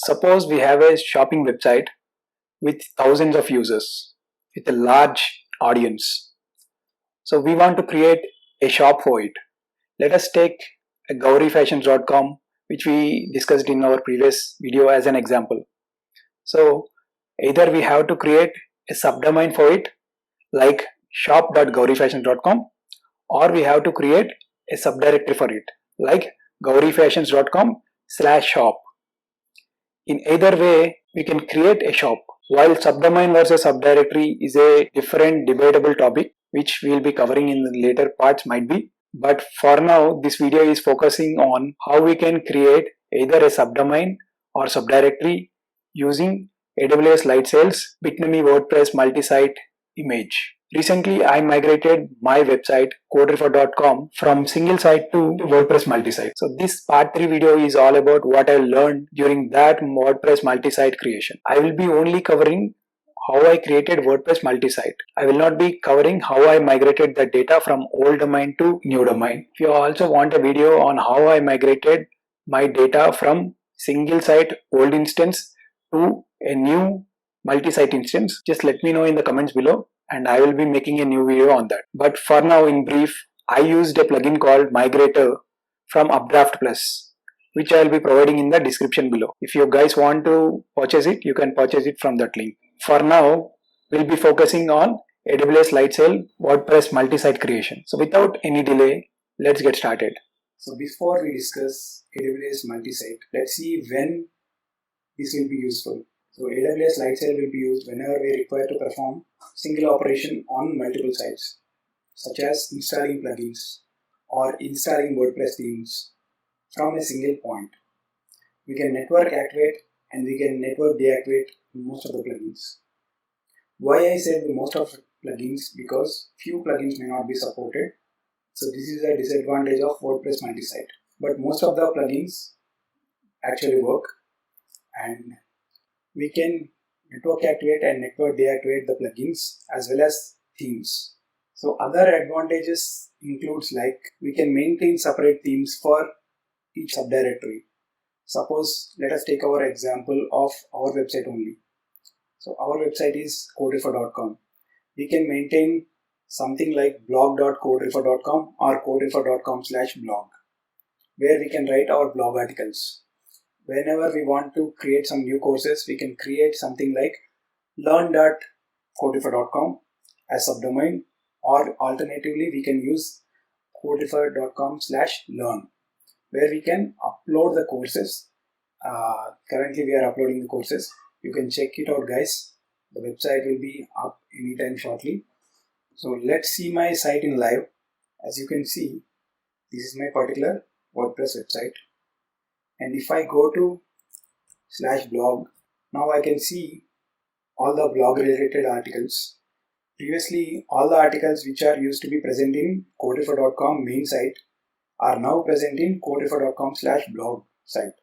Suppose we have a shopping website with thousands of users, with a large audience. So we want to create a shop for it. Let us take a gaurifashions.com, which we discussed in our previous video as an example. So either we have to create a subdomain for it like shop.gaurifashions.com, or we have to create a subdirectory for it like gaurifashions.com/shop. In either way, we can create a shop. While subdomain versus subdirectory is a different debatable topic which we will be covering in the later parts might be, but for now this video is focusing on how we can create either a subdomain or subdirectory using AWS Lightsail's Bitnami WordPress multi-site image. Recently, I migrated my website coderefer.com from single site to WordPress multi-site. So this part 3 video is all about what I learned during that WordPress multi-site creation. I will be only covering how I created WordPress multi-site. I will not be covering how I migrated the data from old domain to new domain. If you also want a video on how I migrated my data from single site old instance to a new multi-site instance, just let me know in the comments below and I will be making a new video on that. But for now, in brief, I used a plugin called Migrator from Updraft Plus, which I will be providing in the description below. If you guys want to purchase it, you can purchase it from that link. For now, we'll be focusing on AWS Lightsail WordPress multi-site creation. So without any delay, let's get started. So before we discuss AWS multi-site, let's see when this will be useful. So AWS Lightsail will be used whenever we require to perform single operation on multiple sites, such as installing plugins or installing WordPress themes from a single point. We can network activate and we can network deactivate most of the plugins. Why I said most of plugins? Because few plugins may not be supported. So this is a disadvantage of WordPress multi-site. But most of the plugins actually work, and we can network activate and network deactivate the plugins as well as themes. So other advantages includes like we can maintain separate themes for each subdirectory. Suppose let us take our example of our website only. So our website is coderefer.com. We can maintain something like blog.coderefer.com or coderefer.com/blog, where we can write our blog articles. Whenever we want to create some new courses, we can create something like learn.coderefer.com as subdomain, or alternatively we can use coderefer.com/learn, where we can upload the courses. Currently we are uploading the courses. You can check it out, guys. The website will be up anytime shortly. So let's see my site in live. As you can see, this is my particular WordPress website. And if I go to /blog, now I can see all the blog related articles. Previously, all the articles which are used to be present in coderefer.com main site are now present in coderefer.com/blog site.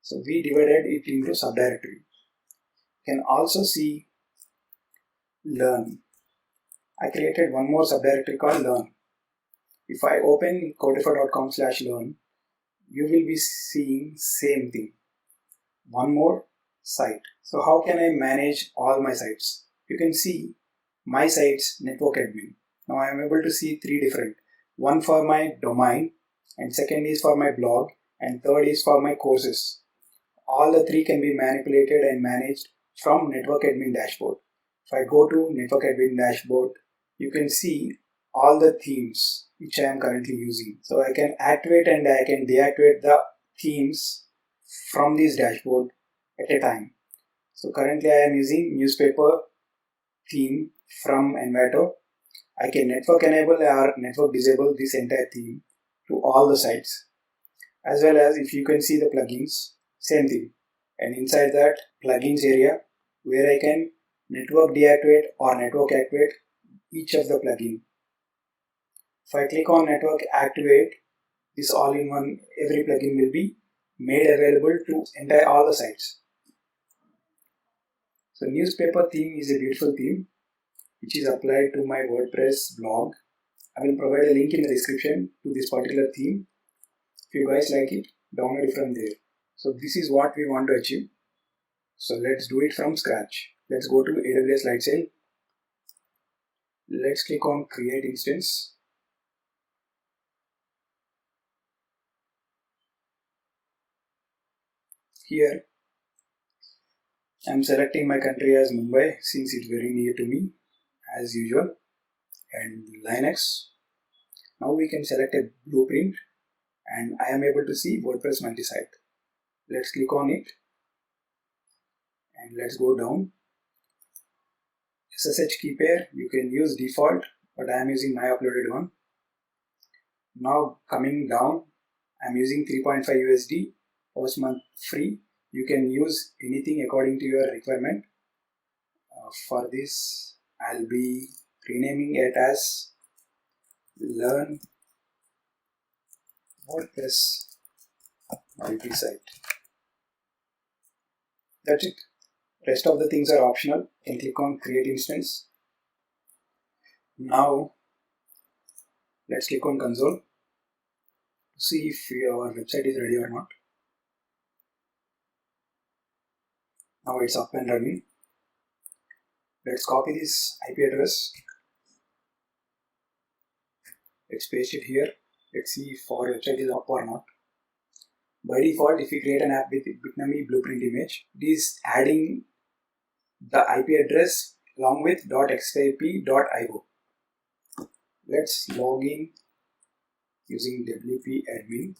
So we divided it into subdirectory. You can also see learn. I created one more subdirectory called learn. If I open coderefer.com/learn, you will be seeing same thing. One more site. So how can I manage all my sites? You can see my sites network admin. Now I am able to see three different. One for my domain, and second is for my blog, and third is for my courses. All the three can be manipulated and managed from network admin dashboard. If I go to network admin dashboard, you can see all the themes which I am currently using. So I can activate and I can deactivate the themes from this dashboard at a time. So currently I am using newspaper theme from Envato. I can network enable or network disable this entire theme to all the sites. As well as if you can see the plugins, same thing. And inside that plugins area, where I can network deactivate or network activate each of the plugin. If I click on network activate, this all-in-one, every plugin will be made available to entire all the sites. So newspaper theme is a beautiful theme which is applied to my WordPress blog. I will provide a link in the description to this particular theme. If you guys like it, download it from there. So this is what we want to achieve. So let's do it from scratch. Let's go to AWS Lightsail. Let's click on create instance. Here I'm selecting my country as Mumbai since it's very near to me as usual, and Linux. Now we can select a blueprint and I am able to see WordPress multi-site. Let's click on it and let's go down. SSH key pair, you can use default, but I am using my uploaded one. Now coming down, I'm using 3.5 USD, first month free. You can use anything according to your requirement. For this, I'll be renaming it as Learn WordPress multi-site. That's it. Rest of the things are optional. You can click on create instance. Now let's click on console to see if our website is ready or not. Now it's up and running. Let's copy this IP address. Let's paste it here. Let's see if our website is up or not. By default, if you create an app with Bitnami blueprint image, it is adding the IP address along with .xyp.io. Let's log in using WP admin.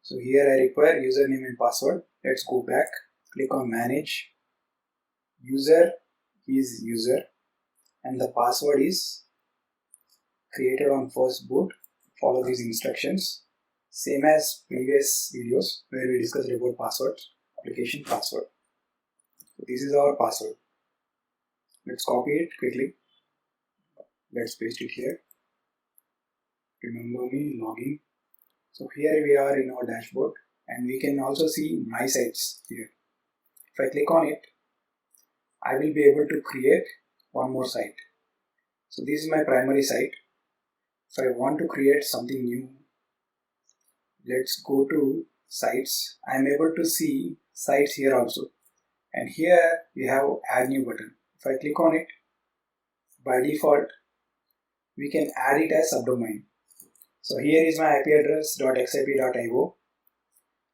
So here I require username and password. Let's go back, click on manage. User is user and the password is created on first boot. Follow these instructions. Same as previous videos where we discussed about passwords, application password. So this is our password. Let's copy it quickly. Let's paste it here. Remember me, login. So here we are in our dashboard and we can also see my sites here. If I click on it, I will be able to create one more site. So this is my primary site. If I want to create something new, let's go to sites. I am able to see sites here also. And here we have add new button. If I click on it, by default, we can add it as subdomain. So here is my IP address .xyp.io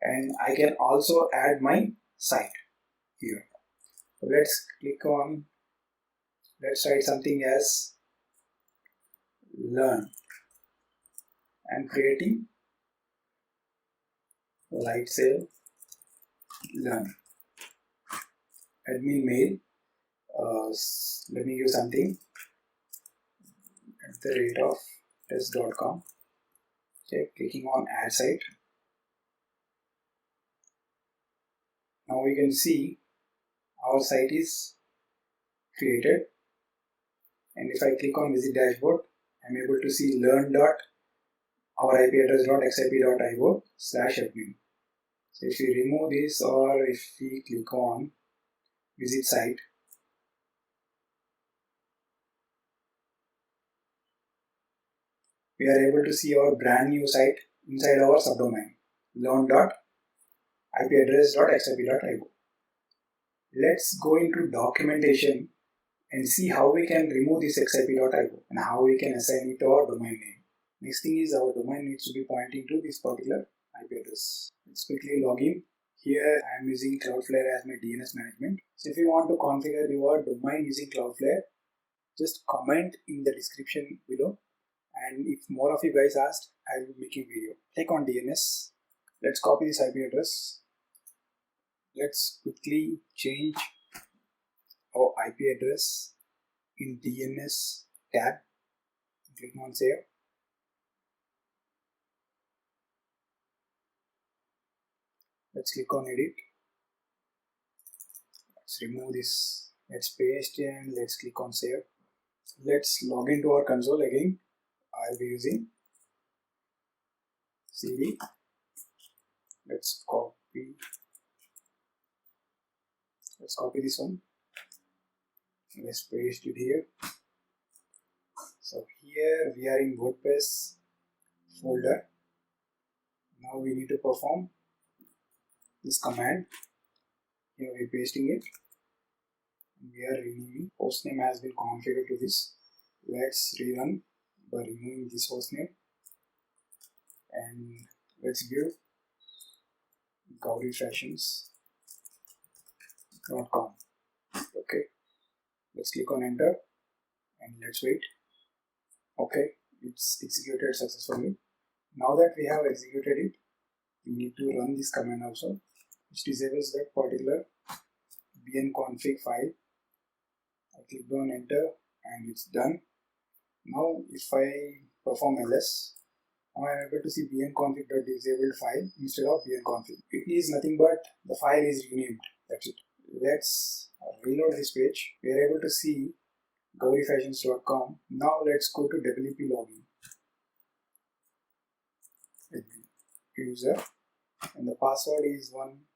and I can also add my site here. So let's click on, let's write something as learn. I'm creating Lightsail learn. Admin mail, let me use something @test.com. Okay, clicking on add site. Now we can see our site is created, and if I click on visit dashboard, I'm able to see learn our IP address .xyp.io/admin. So if we remove this or if we click on visit site, we are able to see our brand new site inside our subdomain learn.ipaddress.xyp.io. Let's go into documentation and see how we can remove this xyp.io and how we can assign it to our domain name. Next thing is our domain needs to be pointing to this particular IP address. Let's quickly log in. Here I am using Cloudflare as my DNS management. So if you want to configure your domain using Cloudflare, just comment in the description below. And if more of you guys asked, I will be making video. Click on DNS. Let's copy this IP address. Let's quickly change our IP address in DNS tab. Click on save. Let's click on edit. Let's remove this. Let's paste and let's click on save. Let's log into our console again. I'll be using CD. Let's copy this one. Let's paste it here. So here we are in WordPress folder. Now we need to perform this command. Here we are pasting it. We are renaming. Hostname has been configured to this. Let's rerun by removing this hostname, and let's give gaurifashions.com. Okay, let's click on enter and let's wait. Okay, it's executed successfully. Now that we have executed it, we need to run this command also, which disables that particular bnconfig file. I clicked on enter and it's done. Now if I perform ls, now I am able to see bnconfig.disabled file instead of bnconfig. It is nothing but the file is renamed. That's it. Let's reload this page. We are able to see gaurifashions.com. Now let's go to WP login. User, and the password is one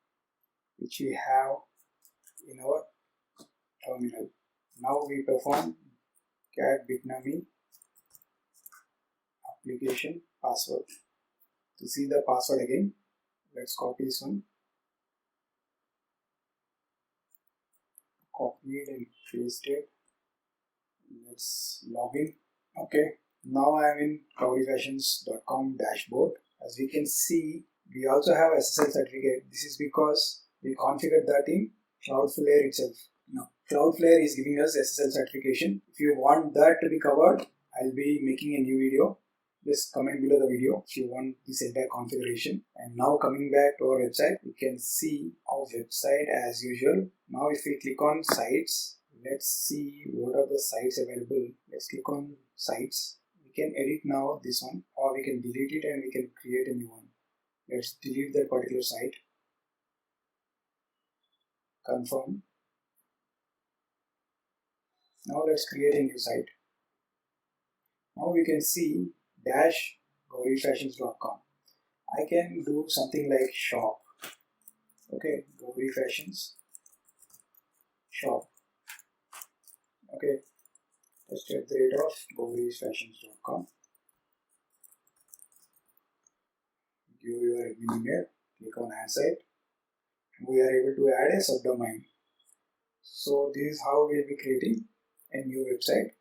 which we have in our terminal. Now we perform cat bitnami application password. To see the password again, let's copy this one, copy it and paste it. Let's log in. Okay, now I am in gaurifashions.com dashboard. As we can see, we also have SSL certificate. This is because we configured that in Cloudflare itself. Now, Cloudflare is giving us SSL certification. If you want that to be covered, I'll be making a new video. Just comment below the video if you want this entire configuration. And now coming back to our website, we can see our website as usual. Now if we click on sites, let's see what are the sites available. Let's click on sites. We can edit now this one, or we can delete it and we can create a new one. Let's delete that particular site. Confirm. Now let's create a new site. Now we can see gaurifashions.com. I can do something like shop. Okay, gaurifashions shop. Okay, just at the rate of gaurifashions.com. Give your admin email, click on add site. We are able to add a subdomain. So this is how we will be creating a new website,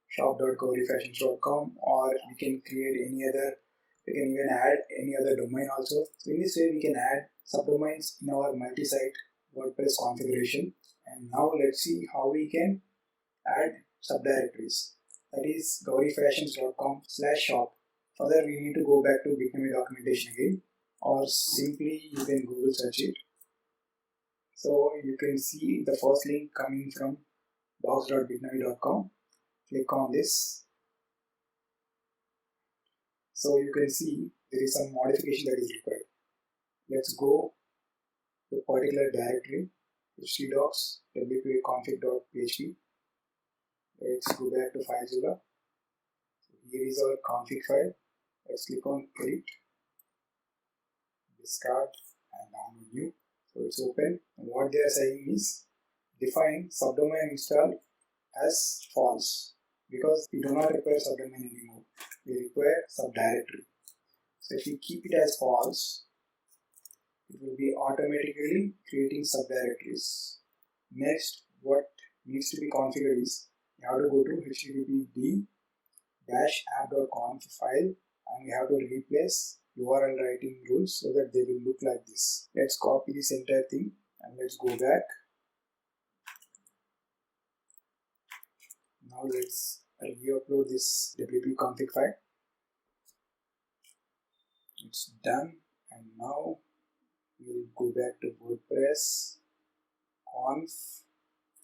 shop.gaurifashions.com, or we can create any other, we can even add any other domain also. So in this way we can add subdomains in our multi-site WordPress configuration. And now let's see how we can add subdirectories. That is gaurifashions.com/shop. Further, we need to go back to Bitnami documentation again, or simply you can Google search it. So you can see the first link coming from docs.bitnami.com. Click on this. So you can see there is some modification that is required. Let's go to a particular directory, htdocs wp-config.php. Let's go back to FileZilla. Here is our config file. Let's click on edit, discard, and download new. So it's open. And what they are saying is define subdomain install as false, because we do not require subdomain anymore. We require subdirectory. So if we keep it as false, it will be automatically creating subdirectories. Next, what needs to be configured is you have to go to httpd-app.conf file, and we have to replace URL writing rules so that they will look like this. Let's copy this entire thing and let's go back. Now let's re-upload this WP config file. It's done, and now we'll go back to WordPress conf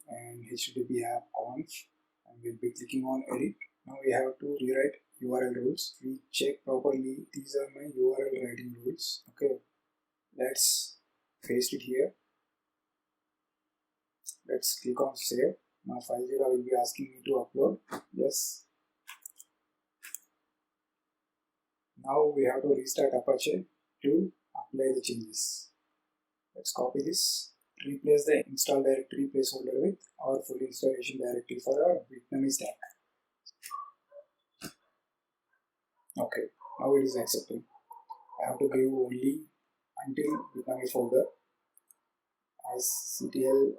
and http app conf, and we'll be clicking on edit. Now we have to rewrite URL rules. We check properly. These are my URL writing rules. Okay, let's paste it here. Let's click on save. Now FileZilla will be asking me to upload. Yes. Now we have to restart Apache to apply the changes. Let's copy this. Replace the install directory placeholder with our full installation directory for our Bitnami stack. Okay, now it is accepting. I have to give only until Bitnami folder. as CTL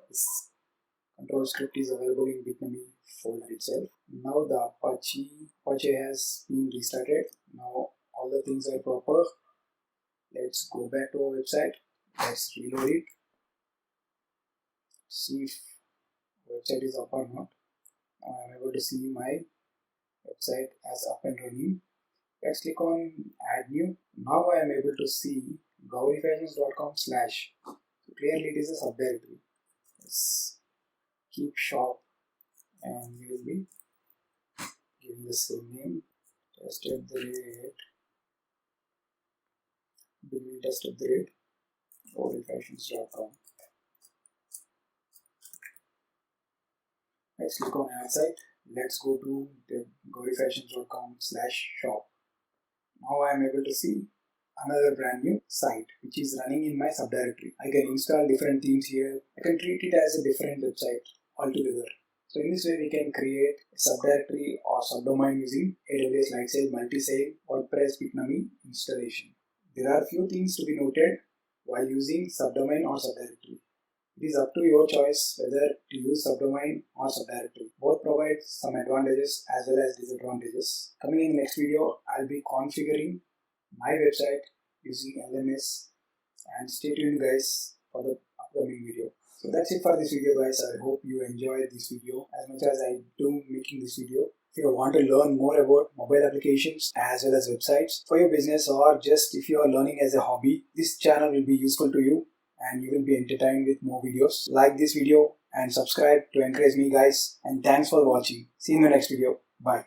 control script is available in Bitnami folder itself. Now the Apache has been restarted. Now all the things are proper. Let's go back to our website. Let's reload it. See if website is up or not. Now I'm able to see my website as up and running. Let's click on add new. Now I am able to see gaurifashions.com/. So clearly it is a subdirectory. Let's keep shop and we will be giving the same name. Test at the rate. Begin test at the rate gaurifashions.com. Let's click on add site. Let's go to the gaurifashions.com/shop. Now I am able to see another brand new site which is running in my subdirectory. I can install different themes here. I can treat it as a different website altogether. So in this way we can create a subdirectory or subdomain using AWS Lightsail Multisail WordPress Bitnami installation. There are few things to be noted while using subdomain or subdirectory. It is up to your choice whether to use subdomain or subdirectory. Both provide some advantages as well as disadvantages. Coming in the next video, I'll be configuring my website using LMS, and stay tuned guys for the upcoming video. So that's it for this video guys. I hope you enjoyed this video as much as I do making this video. If you want to learn more about mobile applications as well as websites for your business, or just if you are learning as a hobby, this channel will be useful to you and you will be entertained with more videos. Like this video and subscribe to encourage me guys, and thanks for watching. See you in the next video. Bye.